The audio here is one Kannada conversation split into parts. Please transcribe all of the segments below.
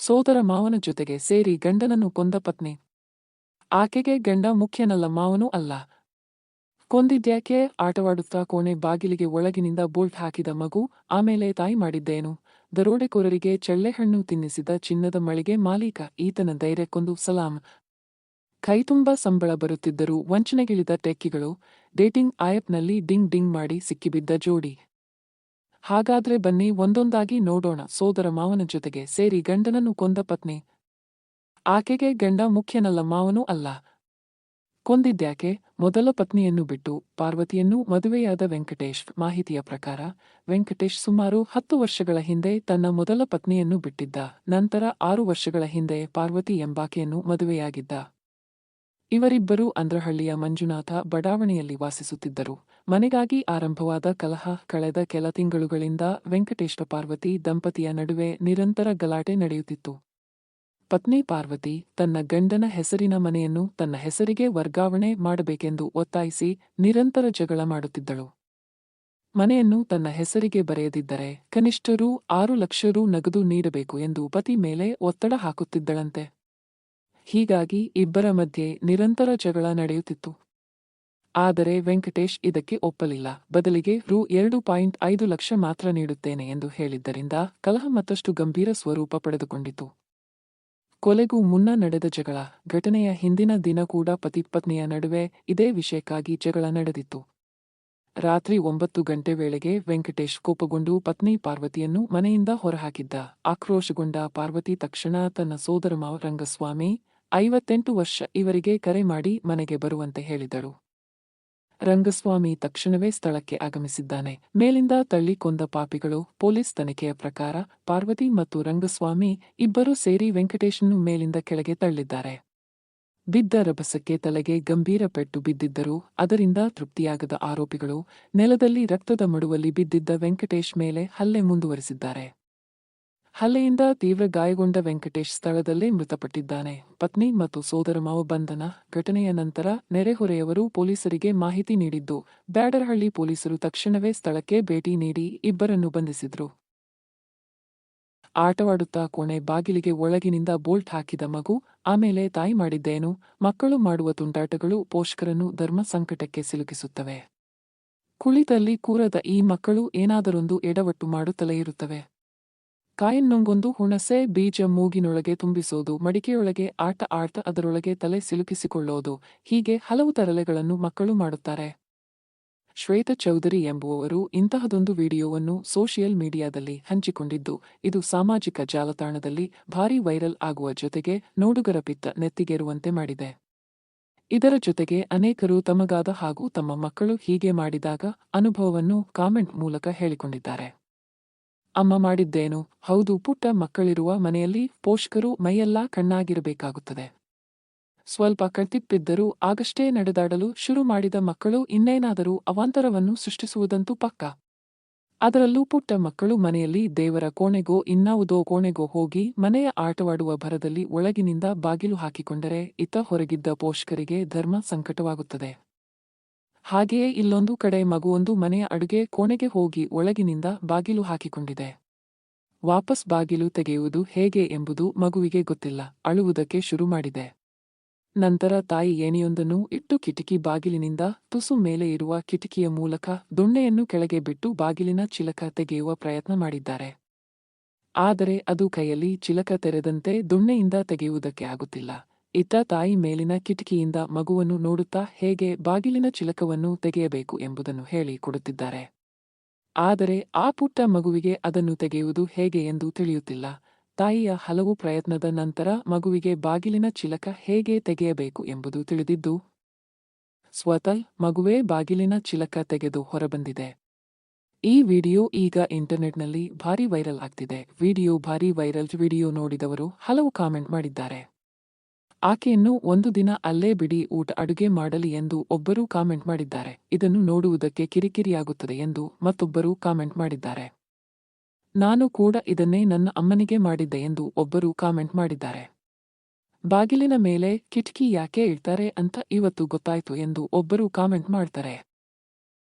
ಸೋದರ ಮಾವನ ಜೊತೆಗೆ ಸೇರಿ ಗಂಡನನ್ನು ಕೊಂದ ಪತ್ನಿ. ಆಕೆಗೆ ಗಂಡ ಮುಖ್ಯನಲ್ಲ, ಮಾವನೂ ಅಲ್ಲ. ಕೊಂದಿದ್ಯಾಕೆ? ಆಟವಾಡುತ್ತಾ ಕೋಣೆ ಬಾಗಿಲಿಗೆ ಒಳಗಿನಿಂದ ಬೋಲ್ಟ್ ಹಾಕಿದ ಮಗು, ಆಮೇಲೆ ತಾಯಿ ಮಾಡಿದ್ದೇನು? ದರೋಡೆಕೋರರಿಗೆ ಚಳ್ಳೆಹಣ್ಣು ತಿನ್ನಿಸಿದ ಚಿನ್ನದ ಮಳಿಗೆ ಮಾಲೀಕ, ಈತನ ಧೈರ್ಯಕ್ಕೊಂದು ಸಲಾಂ. ಕೈತುಂಬ ಸಂಬಳ ಬರುತ್ತಿದ್ದರೂ ವಂಚನೆಗಿಳಿದ ಟೆಕ್ಕಿಗಳು, ಡೇಟಿಂಗ್ ಆ್ಯಪ್ನಲ್ಲಿ ಡಿಂಗ್ ಡಿಂಗ್ ಮಾಡಿ ಸಿಕ್ಕಿಬಿದ್ದ ಜೋಡಿ. ಹಾಗಾದ್ರೆ ಬನ್ನಿ ಒಂದೊಂದಾಗಿ ನೋಡೋಣ. ಸೋದರ ಮಾವನ ಜೊತೆಗೆ ಸೇರಿ ಗಂಡನನ್ನು ಕೊಂದ ಪತ್ನಿ. ಆಕೆಗೆ ಗಂಡ ಮುಖ್ಯನಲ್ಲ, ಮಾವನೂ ಅಲ್ಲ. ಕೊಂದಿದ್ಯಾಕೆ? ಮೊದಲ ಪತ್ನಿಯನ್ನು ಬಿಟ್ಟು ಪಾರ್ವತಿಯನ್ನು ಮದುವೆಯಾದ ವೆಂಕಟೇಶ್. ಮಾಹಿತಿಯ ಪ್ರಕಾರ ವೆಂಕಟೇಶ್ ಸುಮಾರು 10 ವರ್ಷಗಳ ಹಿಂದೆ ತನ್ನ ಮೊದಲ ಪತ್ನಿಯನ್ನು ಬಿಟ್ಟಿದ್ದ. ನಂತರ 6 ವರ್ಷಗಳ ಹಿಂದೆ ಪಾರ್ವತಿ ಎಂಬಾಕೆಯನ್ನು ಮದುವೆಯಾಗಿದ್ದ. ಇವರಿಬ್ಬರೂ ಅಂದ್ರಹಳ್ಳಿಯ ಮಂಜುನಾಥ ಬಡಾವಣೆಯಲ್ಲಿ ವಾಸಿಸುತ್ತಿದ್ದರು. ಮನೆಗಾಗಿ ಆರಂಭವಾದ ಕಲಹ ಕಳೆದ ಕೆಲ ತಿಂಗಳುಗಳಿಂದ ವೆಂಕಟೇಶ ಪಾರ್ವತಿ ದಂಪತಿಯ ನಡುವೆ ನಿರಂತರ ಗಲಾಟೆ ನಡೆಯುತ್ತಿತ್ತು. ಪತ್ನಿ ಪಾರ್ವತಿ ತನ್ನ ಗಂಡನ ಹೆಸರಿನ ಮನೆಯನ್ನು ತನ್ನ ಹೆಸರಿಗೆ ವರ್ಗಾವಣೆ ಮಾಡಬೇಕೆಂದು ಒತ್ತಾಯಿಸಿ ನಿರಂತರ ಜಗಳ ಮಾಡುತ್ತಿದ್ದಳು. ಮನೆಯನ್ನು ತನ್ನ ಹೆಸರಿಗೆ ಬರೆಯದಿದ್ದರೆ ಕನಿಷ್ಠ ರೂ. 6 ಲಕ್ಷ ನಗದು ನೀಡಬೇಕು ಎಂದು ಪತಿ ಮೇಲೆ ಒತ್ತಡ ಹಾಕುತ್ತಿದ್ದಳಂತೆ. ಹೀಗಾಗಿ ಇಬ್ಬರ ಮಧ್ಯೆ ನಿರಂತರ ಜಗಳ ನಡೆಯುತ್ತಿತ್ತು. ಆದರೆ ವೆಂಕಟೇಶ್ ಇದಕ್ಕೆ ಒಪ್ಪಲಿಲ್ಲ. ಬದಲಿಗೆ ರೂ. 2.5 ಲಕ್ಷ ಮಾತ್ರ ನೀಡುತ್ತೇನೆ ಎಂದು ಹೇಳಿದ್ದರಿಂದ ಕಲಹ ಮತ್ತಷ್ಟು ಗಂಭೀರ ಸ್ವರೂಪ ಪಡೆದುಕೊಂಡಿತು. ಕೊಲೆಗೂ ಮುನ್ನ ನಡೆದ ಜಗಳ. ಘಟನೆಯ ಹಿಂದಿನ ದಿನ ಕೂಡ ಪತಿ-ಪತ್ನಿಯ ನಡುವೆ ಇದೇ ವಿಷಯಕ್ಕಾಗಿ ಜಗಳ ನಡೆದಿತ್ತು. ರಾತ್ರಿ 9 ಗಂಟೆ ವೇಳೆಗೆ ವೆಂಕಟೇಶ್ ಕೋಪಗೊಂಡು ಪತ್ನಿ ಪಾರ್ವತಿಯನ್ನು ಮನೆಯಿಂದ ಹೊರಹಾಕಿದ್ದ. ಆಕ್ರೋಶಗೊಂಡ ಪಾರ್ವತಿ ತಕ್ಷಣ ತನ್ನ ಸೋದರಮಾವ ರಂಗಸ್ವಾಮಿ, 58 ವರ್ಷ, ಇವರಿಗೆ ಕರೆ ಮಾಡಿ ಮನೆಗೆ ಬರುವಂತೆ ಹೇಳಿದಳು. ರಂಗಸ್ವಾಮಿ ತಕ್ಷಣವೇ ಸ್ಥಳಕ್ಕೆ ಆಗಮಿಸಿದ್ದಾನೆ. ಮೇಲಿಂದ ತಳ್ಳಿ ಕೊಂದ ಪಾಪಿಗಳು. ಪೊಲೀಸ್ ತನಿಖೆಯ ಪ್ರಕಾರ ಪಾರ್ವತಿ ಮತ್ತು ರಂಗಸ್ವಾಮಿ ಇಬ್ಬರೂ ಸೇರಿ ವೆಂಕಟೇಶನ್ನು ಮೇಲಿಂದ ಕೆಳಗೆ ತಳ್ಳಿದ್ದಾರೆ. ಬಿದ್ದ ರಭಸಕ್ಕೆ ತಲೆಗೆ ಗಂಭೀರ ಪೆಟ್ಟು ಬಿದ್ದಿದ್ದರೂ ಅದರಿಂದ ತೃಪ್ತಿಯಾಗದ ಆರೋಪಿಗಳು ನೆಲದಲ್ಲಿ ರಕ್ತದ ಮಡುವಲ್ಲಿ ಬಿದ್ದಿದ್ದ ವೆಂಕಟೇಶ್ ಮೇಲೆ ಹಲ್ಲೆ ಮುಂದುವರೆಸಿದ್ದಾರೆ. ಹಲ್ಲೆಯಿಂದ ತೀವ್ರ ಗಾಯಗೊಂಡ ವೆಂಕಟೇಶ್ ಸ್ಥಳದಲ್ಲೇ ಮೃತಪಟ್ಟಿದ್ದಾನೆ. ಪತ್ನಿ ಮತ್ತು ಸೋದರಮಾವ ಬಂಧನ. ಘಟನೆಯ ನಂತರ ನೆರೆಹೊರೆಯವರು ಪೊಲೀಸರಿಗೆ ಮಾಹಿತಿ ನೀಡಿದ್ದು, ಬ್ಯಾಡರಹಳ್ಳಿ ಪೊಲೀಸರು ತಕ್ಷಣವೇ ಸ್ಥಳಕ್ಕೆ ಭೇಟಿ ನೀಡಿ ಇಬ್ಬರನ್ನು ಬಂಧಿಸಿದ್ರು. ಆಟವಾಡುತ್ತಾ ಕೋಣೆ ಬಾಗಿಲಿಗೆ ಒಳಗಿನಿಂದ ಬೋಲ್ಟ್ ಹಾಕಿದ ಮಗು, ಆಮೇಲೆ ತಾಯಿ ಮಾಡಿದ್ದೇನು? ಮಕ್ಕಳು ಮಾಡುವ ತುಂಟಾಟಗಳು ಪೋಷಕರನ್ನು ಧರ್ಮ ಸಂಕಟಕ್ಕೆ ಸಿಲುಕಿಸುತ್ತವೆ. ಕುಳಿತಲ್ಲಿ ಕೂರದ ಈ ಮಕ್ಕಳು ಏನಾದರೊಂದು ಎಡವಟ್ಟು ಮಾಡುತ್ತಲೇ ಇರುತ್ತವೆ. ಕಾಯನ್ನೊಂಗೊಂದು ಹುಣಸೆ ಬೀಜ ಮೂಗಿನೊಳಗೆ ತುಂಬಿಸೋದು, ಮಡಿಕೆಯೊಳಗೆ ಆಟ ಆಡ್ತಾ ಅದರೊಳಗೆ ತಲೆ ಸಿಲುಕಿಸಿಕೊಳ್ಳೋದು, ಹೀಗೆ ಹಲವು ತರಲೆಗಳನ್ನು ಮಕ್ಕಳು ಮಾಡುತ್ತಾರೆ. ಶ್ವೇತಾ ಚೌಧರಿ ಎಂಬುವವರು ಇಂತಹದೊಂದು ವಿಡಿಯೋವನ್ನು ಸೋಷಿಯಲ್ ಮೀಡಿಯಾದಲ್ಲಿ ಹಂಚಿಕೊಂಡಿದ್ದು, ಇದು ಸಾಮಾಜಿಕ ಜಾಲತಾಣದಲ್ಲಿ ಭಾರೀ ವೈರಲ್ ಆಗುವ ಜೊತೆಗೆ ನೋಡುಗರ ಪಿತ್ತ ನೆತ್ತಿಗೇರುವಂತೆ ಮಾಡಿದೆ. ಇದರ ಜೊತೆಗೆ ಅನೇಕರು ತಮಗಾದ ಹಾಗೂ ತಮ್ಮ ಮಕ್ಕಳು ಹೀಗೆ ಮಾಡಿದಾಗ ಅನುಭವವನ್ನು ಕಾಮೆಂಟ್ ಮೂಲಕ ಹೇಳಿಕೊಂಡಿದ್ದಾರೆ. ಅಮ್ಮ ಮಾಡಿದ್ದೇನು? ಹೌದು, ಪುಟ್ಟ ಮಕ್ಕಳಿರುವ ಮನೆಯಲ್ಲಿ ಪೋಷಕರು ಮೈಯೆಲ್ಲಾ ಕಣ್ಣಾಗಿರಬೇಕಾಗುತ್ತದೆ. ಸ್ವಲ್ಪ ಕಣ್ತಿಪ್ಪಿದ್ದರೂ ಆಗಷ್ಟೇ ನಡೆದಾಡಲು ಶುರು ಮಾಡಿದ ಮಕ್ಕಳು ಇನ್ನೇನಾದರೂ ಅವಾಂತರವನ್ನು ಸೃಷ್ಟಿಸುವುದಂತೂ ಪಕ್ಕಾ. ಅದರಲ್ಲೂ ಪುಟ್ಟ ಮಕ್ಕಳು ಮನೆಯಲ್ಲಿ ದೇವರ ಕೋಣೆಗೋ ಇನ್ನಾವುದೋ ಕೋಣೆಗೋ ಹೋಗಿ ಮನೆಯ ಆಟವಾಡುವ ಭರದಲ್ಲಿ ಒಳಗಿನಿಂದ ಬಾಗಿಲು ಹಾಕಿಕೊಂಡರೆ ಇತ್ತ ಹೊರಗಿದ್ದ ಪೋಷಕರಿಗೆ ಧರ್ಮ ಸಂಕಟವಾಗುತ್ತದೆ. ಹಾಗೆಯೇ ಇಲ್ಲೊಂದು ಕಡೆ ಮಗುವೊಂದು ಮನೆಯ ಅಡುಗೆ ಕೋಣೆಗೆ ಹೋಗಿ ಒಳಗಿನಿಂದ ಬಾಗಿಲು ಹಾಕಿಕೊಂಡಿದೆ. ವಾಪಸ್ ಬಾಗಿಲು ತೆಗೆಯುವುದು ಹೇಗೆ ಎಂಬುದು ಮಗುವಿಗೆ ಗೊತ್ತಿಲ್ಲ. ಅಳುವುದಕ್ಕೆ ಶುರು ಮಾಡಿದೆ. ನಂತರ ತಾಯಿ ಏಣಿಯೊಂದನ್ನು ಇಟ್ಟು ಕಿಟಕಿ ಬಾಗಿಲಿನಿಂದ ತುಸು ಮೇಲೆ ಇರುವ ಕಿಟಕಿಯ ಮೂಲಕ ದೊಣ್ಣೆಯನ್ನು ಕೆಳಗೆ ಬಿಟ್ಟು ಬಾಗಿಲಿನ ಚಿಲಕ ತೆಗೆಯುವ ಪ್ರಯತ್ನ ಮಾಡಿದ್ದಾರೆ. ಆದರೆ ಅದು ಕೈಯಲ್ಲಿ ಚಿಲಕ ತೆರೆದಂತೆ ದೊಣ್ಣೆಯಿಂದ ತೆಗೆಯುವುದಕ್ಕೆ ಆಗುತ್ತಿಲ್ಲ. ಇತ್ತ ತಾಯಿ ಮೇಲಿನ ಕಿಟಕಿಯಿಂದ ಮಗುವನ್ನು ನೋಡುತ್ತಾ ಹೇಗೆ ಬಾಗಿಲಿನ ಚಿಲಕವನ್ನು ತೆಗೆಯಬೇಕು ಎಂಬುದನ್ನು ಹೇಳಿ ಕೊಡುತ್ತಿದ್ದಾರೆ. ಆದರೆ ಆ ಪುಟ್ಟ ಮಗುವಿಗೆ ಅದನ್ನು ತೆಗೆಯುವುದು ಹೇಗೆ ಎಂದು ತಿಳಿಯುತ್ತಿಲ್ಲ. ತಾಯಿಯ ಹಲವು ಪ್ರಯತ್ನದ ನಂತರ ಮಗುವಿಗೆ ಬಾಗಿಲಿನ ಚಿಲಕ ಹೇಗೆ ತೆಗೆಯಬೇಕು ಎಂಬುದು ತಿಳಿದಿದ್ದು, ಸ್ವತಃ ಮಗುವೇ ಬಾಗಿಲಿನ ಚಿಲಕ ತೆಗೆದು ಹೊರಬಂದಿದೆ. ಈ ವಿಡಿಯೋ ಈಗ ಇಂಟರ್ನೆಟ್ನಲ್ಲಿ ಭಾರೀ ವೈರಲ್ ಆಗ್ತಿದೆ. ವಿಡಿಯೋ ನೋಡಿದವರು ಹಲವು ಕಾಮೆಂಟ್ ಮಾಡಿದ್ದಾರೆ. ಆಕೆಯನ್ನು ಒಂದು ದಿನ ಅಲ್ಲೇ ಬಿಡಿ, ಊಟ ಅಡುಗೆ ಮಾಡಲಿ ಎಂದು ಒಬ್ಬರು ಕಾಮೆಂಟ್ ಮಾಡಿದ್ದಾರೆ. ಇದನ್ನು ನೋಡುವುದಕ್ಕೆ ಕಿರಿಕಿರಿಯಾಗುತ್ತದೆ ಎಂದು ಮತ್ತೊಬ್ಬರು ಕಾಮೆಂಟ್ ಮಾಡಿದ್ದಾರೆ. ನಾನು ಕೂಡ ಇದನ್ನೇ ನನ್ನ ಅಮ್ಮನಿಗೆ ಮಾಡಿದ್ದೆ ಎಂದು ಒಬ್ಬರು ಕಾಮೆಂಟ್ ಮಾಡಿದ್ದಾರೆ. ಬಾಗಿಲಿನ ಮೇಲೆ ಕಿಟಕಿ ಯಾಕೆ ಇಡ್ತಾರೆ ಅಂತ ಇವತ್ತು ಗೊತ್ತಾಯ್ತು ಎಂದು ಒಬ್ಬರು ಕಾಮೆಂಟ್ ಮಾಡ್ತಾರೆ.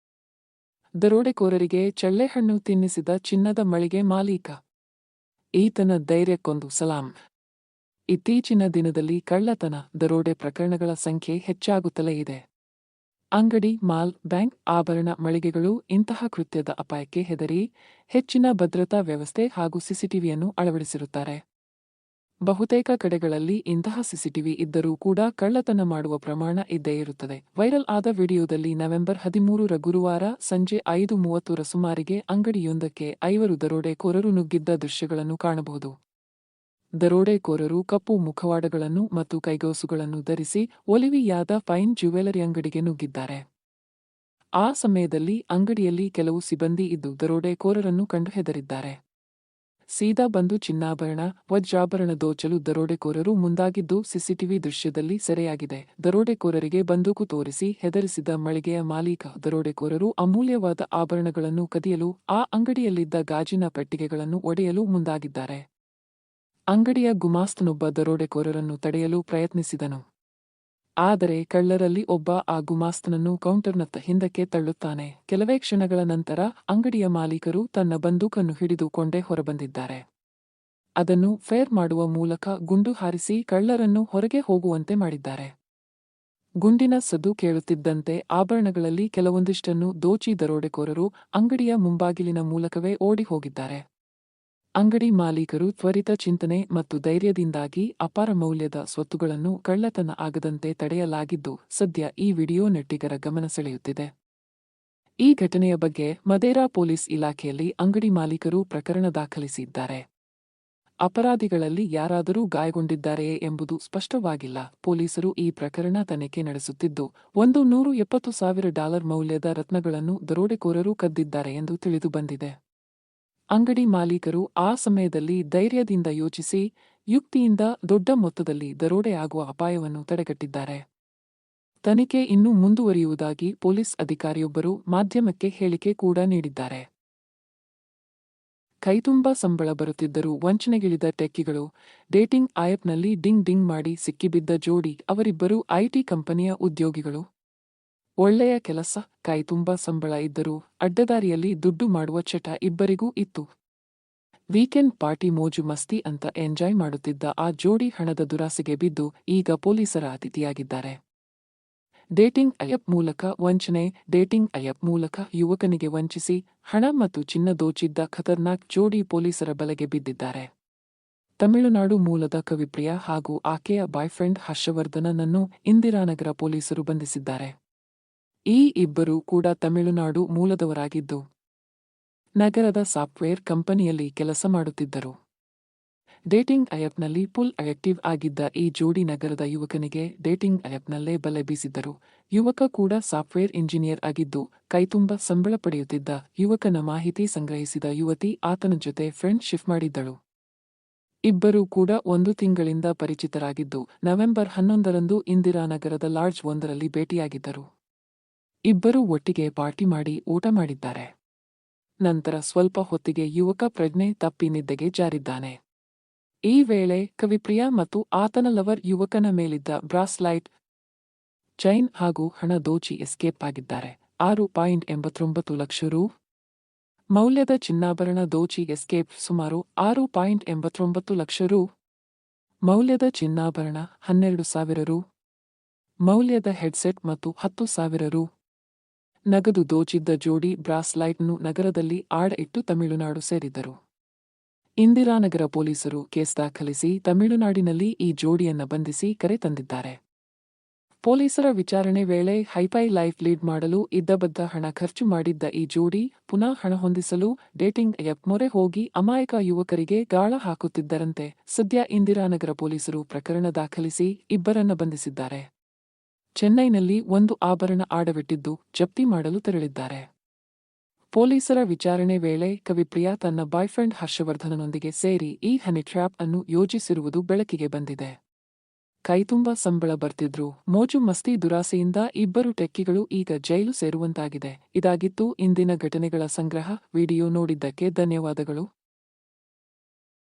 ದರೋಡೆಕೋರರಿಗೆ ಚಳ್ಳೆಹಣ್ಣು ತಿನ್ನಿಸಿದ ಚಿನ್ನದ ಮಳಿಗೆ ಮಾಲೀಕ. ಈತನ ಧೈರ್ಯಕ್ಕೊಂದು ಸಲಾಂ. ಇತ್ತೀಚಿನ ದಿನದಲ್ಲಿ ಕಳ್ಳತನ, ದರೋಡೆ ಪ್ರಕರಣಗಳ ಸಂಖ್ಯೆ ಹೆಚ್ಚಾಗುತ್ತಲೇ ಇದೆ. ಅಂಗಡಿ, ಮಾಲ್, ಬ್ಯಾಂಕ್, ಆಭರಣ ಮಳಿಗೆಗಳು ಇಂತಹ ಕೃತ್ಯದ ಅಪಾಯಕ್ಕೆ ಹೆದರಿ ಹೆಚ್ಚಿನ ಭದ್ರತಾ ವ್ಯವಸ್ಥೆ ಹಾಗೂ ಸಿಸಿಟಿವಿಯನ್ನು ಅಳವಡಿಸಿರುತ್ತಾರೆ. ಬಹುತೇಕ ಕಡೆಗಳಲ್ಲಿ ಇಂತಹ ಸಿಸಿಟಿವಿ ಇದ್ದರೂ ಕೂಡ ಕಳ್ಳತನ ಮಾಡುವ ಪ್ರಮಾಣ ಇದ್ದೇ ಇರುತ್ತದೆ. ವೈರಲ್ ಆದ ವಿಡಿಯೋದಲ್ಲಿ ನವೆಂಬರ್ 13ರ ಗುರುವಾರ ಸಂಜೆ 5:30ರ ಸುಮಾರಿಗೆ ಅಂಗಡಿಯೊಂದಕ್ಕೆ 5 ದರೋಡೆಕೋರರು ನುಗ್ಗಿದ್ದ ದೃಶ್ಯಗಳನ್ನು ಕಾಣಬಹುದು. ದರೋಡೆಕೋರರು ಕಪ್ಪು ಮುಖವಾಡಗಳನ್ನು ಮತ್ತು ಕೈಗವಸುಗಳನ್ನು ಧರಿಸಿ ಒಲಿವಿಯಾದ ಫೈನ್ ಜ್ಯುವೆಲರಿ ಅಂಗಡಿಗೆ ನುಗ್ಗಿದ್ದಾರೆ. ಆ ಸಮಯದಲ್ಲಿ ಅಂಗಡಿಯಲ್ಲಿ ಕೆಲವು ಸಿಬ್ಬಂದಿ ಇದ್ದು ದರೋಡೆಕೋರರನ್ನು ಕಂಡು ಹೆದರಿದ್ದಾರೆ. ಸೀದಾ ಬಂದು ಚಿನ್ನಾಭರಣ, ವಜ್ರಾಭರಣ ದೋಚಲು ದರೋಡೆಕೋರರು ಮುಂದಾಗಿದ್ದು ಸಿಸಿಟಿವಿ ದೃಶ್ಯದಲ್ಲಿ ಸೆರೆಯಾಗಿದೆ. ದರೋಡೆಕೋರರಿಗೆ ಬಂದೂಕು ತೋರಿಸಿ ಹೆದರಿಸಿದ ಮಳಿಗೆಯ ಮಾಲೀಕ, ದರೋಡೆಕೋರರು ಅಮೂಲ್ಯವಾದ ಆಭರಣಗಳನ್ನು ಕದಿಯಲು ಆ ಅಂಗಡಿಯಲ್ಲಿದ್ದ ಗಾಜಿನ ಪೆಟ್ಟಿಗೆಗಳನ್ನು ಒಡೆಯಲು ಮುಂದಾಗಿದ್ದಾರೆ. ಅಂಗಡಿಯ ಗುಮಾಸ್ತನೊಬ್ಬ ದರೋಡೆಕೋರರನ್ನು ತಡೆಯಲು ಪ್ರಯತ್ನಿಸಿದನು. ಆದರೆ ಕಳ್ಳರಲ್ಲಿ ಒಬ್ಬ ಆ ಗುಮಾಸ್ತನನ್ನು ಕೌಂಟರ್ನತ್ತ ಹಿಂದಕ್ಕೆ ತಳ್ಳುತ್ತಾನೆ. ಕೆಲವೇ ಕ್ಷಣಗಳ ನಂತರ ಅಂಗಡಿಯ ಮಾಲೀಕರು ತನ್ನ ಬಂದೂಕನ್ನು ಹಿಡಿದುಕೊಂಡೇ ಹೊರಬಂದಿದ್ದಾರೆ. ಅದನ್ನು ಫೈರ್ ಮಾಡುವ ಮೂಲಕ ಗುಂಡು ಹಾರಿಸಿ ಕಳ್ಳರನ್ನು ಹೊರಗೆ ಹೋಗುವಂತೆ ಮಾಡಿದ್ದಾರೆ. ಗುಂಡಿನ ಸದ್ದು ಕೇಳುತ್ತಿದ್ದಂತೆ ಆಭರಣಗಳಲ್ಲಿ ಕೆಲವೊಂದಿಷ್ಟನ್ನು ದೋಚಿ ದರೋಡೆಕೋರರು ಅಂಗಡಿಯ ಮುಂಬಾಗಿಲಿನ ಮೂಲಕವೇ ಓಡಿ ಹೋಗಿದ್ದಾರೆ. ಅಂಗಡಿ ಮಾಲೀಕರು ತ್ವರಿತ ಚಿಂತನೆ ಮತ್ತು ಧೈರ್ಯದಿಂದಾಗಿ ಅಪಾರ ಮೌಲ್ಯದ ಸ್ವತ್ತುಗಳನ್ನು ಕಳ್ಳತನ ಆಗದಂತೆ ತಡೆಯಲಾಗಿದ್ದು ಸದ್ಯ ಈ ವಿಡಿಯೋ ನೆಟ್ಟಿಗರ ಗಮನ ಸೆಳೆಯುತ್ತಿದೆ. ಈ ಘಟನೆಯ ಬಗ್ಗೆ ಮದೇರಾ ಪೊಲೀಸ್ ಇಲಾಖೆಯಲ್ಲಿ ಅಂಗಡಿ ಮಾಲೀಕರು ಪ್ರಕರಣ ದಾಖಲಿಸಿದ್ದಾರೆ. ಅಪರಾಧಿಗಳಲ್ಲಿ ಯಾರಾದರೂ ಗಾಯಗೊಂಡಿದ್ದಾರೆಯೇ ಎಂಬುದು ಸ್ಪಷ್ಟವಾಗಿಲ್ಲ. ಪೊಲೀಸರು ಈ ಪ್ರಕರಣ ತನಿಖೆ ನಡೆಸುತ್ತಿದ್ದು $170,000 ಮೌಲ್ಯದ ರತ್ನಗಳನ್ನು ದರೋಡೆಕೋರರು ಕದ್ದಿದ್ದಾರೆ ಎಂದು ತಿಳಿದು ಬಂದಿದೆ. ಅಂಗಡಿ ಮಾಲೀಕರು ಆ ಸಮಯದಲ್ಲಿ ಧೈರ್ಯದಿಂದ ಯೋಚಿಸಿ ಯುಕ್ತಿಯಿಂದ ದೊಡ್ಡ ಮೊತ್ತದಲ್ಲಿ ದರೋಡೆ ಆಗುವ ಅಪಾಯವನ್ನು ತಡೆಗಟ್ಟಿದ್ದಾರೆ. ತನಿಖೆ ಇನ್ನೂ ಮುಂದುವರಿಯುವುದಾಗಿ ಪೊಲೀಸ್ ಅಧಿಕಾರಿಯೊಬ್ಬರು ಮಾಧ್ಯಮಕ್ಕೆ ಹೇಳಿಕೆ ಕೂಡ ನೀಡಿದ್ದಾರೆ. ಕೈತುಂಬ ಸಂಬಳ ಬರುತ್ತಿದ್ದರೂ ವಂಚನೆಗಿಳಿದ ಟೆಕ್ಕಿಗಳು. ಡೇಟಿಂಗ್ ಆ್ಯಪ್ನಲ್ಲಿ ಡಿಂಗ್ ಡಿಂಗ್ ಮಾಡಿ ಸಿಕ್ಕಿಬಿದ್ದ ಜೋಡಿ. ಅವರಿಬ್ಬರು ಐಟಿ ಕಂಪನಿಯ ಉದ್ಯೋಗಿಗಳು. ಒಳ್ಳೆಯ ಕೆಲಸ, ಕೈತುಂಬ ಸಂಬಳ ಇದ್ದರೂ ಅಡ್ಡದಾರಿಯಲ್ಲಿ ದುಡ್ಡು ಮಾಡುವ ಚಟ ಇಬ್ಬರಿಗೂ ಇತ್ತು. ವೀಕೆಂಡ್ ಪಾರ್ಟಿ ಮೋಜು ಮಸ್ತಿ ಅಂತ ಎಂಜಾಯ್ ಮಾಡುತ್ತಿದ್ದ ಆ ಜೋಡಿ ಹಣದ ದುರಾಸೆಗೆ ಬಿದ್ದು ಈಗ ಪೊಲೀಸರ ಅತಿಥಿಯಾಗಿದ್ದಾರೆ. ಡೇಟಿಂಗ್ ಆ್ಯಪ್ ಮೂಲಕ ವಂಚನೆ. ಡೇಟಿಂಗ್ ಆ್ಯಪ್ ಮೂಲಕ ಯುವಕನಿಗೆ ವಂಚಿಸಿ ಹಣ ಮತ್ತು ಚಿನ್ನ ದೋಚಿದ್ದ ಖತರ್ನಾಕ್ ಜೋಡಿ ಪೊಲೀಸರ ಬಲೆಗೆ ಬಿದ್ದಿದ್ದಾರೆ. ತಮಿಳುನಾಡು ಮೂಲದ ಕವಿಪ್ರಿಯಾ ಹಾಗೂ ಆಕೆಯ ಬಾಯ್ಫ್ರೆಂಡ್ ಹರ್ಷವರ್ಧನನನ್ನು ಇಂದಿರಾನಗರ ಪೊಲೀಸರು ಬಂಧಿಸಿದ್ದಾರೆ. ಈ ಇಬ್ಬರೂ ಕೂಡ ತಮಿಳುನಾಡು ಮೂಲದವರಾಗಿದ್ದು ನಗರದ ಸಾಫ್ಟ್ವೇರ್ ಕಂಪನಿಯಲ್ಲಿ ಕೆಲಸ ಮಾಡುತ್ತಿದ್ದರು. ಡೇಟಿಂಗ್ ಆ್ಯಪ್ನಲ್ಲಿ ಫುಲ್ ಆಕ್ಟಿವ್ ಆಗಿದ್ದ ಈ ಜೋಡಿ ನಗರದ ಯುವಕನಿಗೆ ಡೇಟಿಂಗ್ ಆ್ಯಪ್ನಲ್ಲೇ ಬಲೆ ಬೀಸಿದ್ದರು. ಯುವಕ ಕೂಡ ಸಾಫ್ಟ್ವೇರ್ ಇಂಜಿನಿಯರ್ ಆಗಿದ್ದು ಕೈತುಂಬ ಸಂಬಳ ಪಡೆಯುತ್ತಿದ್ದ. ಯುವಕನ ಮಾಹಿತಿ ಸಂಗ್ರಹಿಸಿದ ಯುವತಿ ಆತನ ಜೊತೆ ಫ್ರೆಂಡ್ ಶಿಪ್ ಮಾಡಿದ್ದಳು. ಇಬ್ಬರೂ ಕೂಡ 1 ತಿಂಗಳಿಂದ ಪರಿಚಿತರಾಗಿದ್ದು ನವೆಂಬರ್ 11ರಂದು ಇಂದಿರಾನಗರದ ಲಾಡ್ಜ್ ಒಂದರಲ್ಲಿ ಭೇಟಿಯಾಗಿದ್ದರು. ಇಬ್ಬರೂ ಒಟ್ಟಿಗೆ ಪಾರ್ಟಿ ಮಾಡಿ ಊಟ ಮಾಡಿದ್ದಾರೆ. ನಂತರ ಸ್ವಲ್ಪ ಹೊತ್ತಿಗೆ ಯುವಕ ಪ್ರಜ್ಞೆ ತಪ್ಪಿ ನಿದ್ದೆಗೆ ಜಾರಿದ್ದಾನೆ. ಈ ವೇಳೆ ಕವಿಪ್ರಿಯಾ ಮತ್ತು ಆತನ ಲವರ್ ಯುವಕನ ಮೇಲಿದ್ದ ಬ್ರಾಸ್ಲೈಟ್, ಚೈನ್ ಹಾಗೂ ಹಣ ದೋಚಿ ಎಸ್ಕೇಪ್ ಆಗಿದ್ದಾರೆ. $6.89 ಲಕ್ಷ ಮೌಲ್ಯದ ಚಿನ್ನಾಭರಣ ದೋಚಿ ಎಸ್ಕೇಪ್. ಸುಮಾರು $6.89 ಲಕ್ಷ ಮೌಲ್ಯದ ಚಿನ್ನಾಭರಣ, $12,000 ಮೌಲ್ಯದ ಹೆಡ್ಸೆಟ್ ಮತ್ತು $10,000 ನಗದು ದೋಚಿದ್ದ ಜೋಡಿ ಬ್ರಾಸ್ಲೈಟ್ನ್ನು ನಗರದಲ್ಲಿ ಆಡ ಇಟ್ಟು ತಮಿಳುನಾಡು ಸೇರಿದ್ದರು. ಇಂದಿರಾನಗರ ಪೊಲೀಸರು ಕೇಸ್ ದಾಖಲಿಸಿ ತಮಿಳುನಾಡಿನಲ್ಲಿ ಈ ಜೋಡಿಯನ್ನ ಬಂಧಿಸಿ ಕರೆ ತಂದಿದ್ದಾರೆ. ಪೊಲೀಸರ ವಿಚಾರಣೆ ವೇಳೆ ಹೈಫೈ ಲೈಫ್ ಲೀಡ್ ಮಾಡಲು ಇದ್ದಬದ್ದ ಹಣ ಖರ್ಚು ಮಾಡಿದ್ದ ಈ ಜೋಡಿ ಪುನಃ ಹಣ ಹೊಂದಿಸಲು ಡೇಟಿಂಗ್ ಆ್ಯಪ್ ಮೊರೆ ಹೋಗಿ ಅಮಾಯಕ ಯುವಕರಿಗೆ ಗಾಳ ಹಾಕುತ್ತಿದ್ದರಂತೆ. ಸದ್ಯ ಇಂದಿರಾನಗರ ಪೊಲೀಸರು ಪ್ರಕರಣ ದಾಖಲಿಸಿ ಇಬ್ಬರನ್ನ ಬಂಧಿಸಿದ್ದಾರೆ. ಚೆನ್ನೈನಲ್ಲಿ 1 ಆಭರಣ ಆಡವಿಟ್ಟಿದ್ದು ಜಪ್ತಿ ಮಾಡಲು ತೆರಳಿದ್ದಾರೆ. ಪೊಲೀಸರ ವಿಚಾರಣೆ ವೇಳೆ ಕವಿಪ್ರಿಯಾ ತನ್ನ ಬಾಯ್ಫ್ರೆಂಡ್ ಹರ್ಷವರ್ಧನನೊಂದಿಗೆ ಸೇರಿ ಈ ಹನಿ ಟ್ರ್ಯಾಪ್ ಅನ್ನು ಯೋಜಿಸಿರುವುದು ಬೆಳಕಿಗೆ ಬಂದಿದೆ. ಕೈತುಂಬ ಸಂಬಳ ಬರ್ತಿದ್ರು ಮೋಜು ಮಸ್ತಿ ದುರಾಸೆಯಿಂದ ಇಬ್ಬರು ಟೆಕ್ಕಿಗಳು ಈಗ ಜೈಲು ಸೇರುವಂತಾಗಿದೆ. ಇದಾಗಿತ್ತು ಇಂದಿನ ಘಟನೆಗಳ ಸಂಗ್ರಹ. ವಿಡಿಯೋ ನೋಡಿದ್ದಕ್ಕೆ ಧನ್ಯವಾದಗಳು.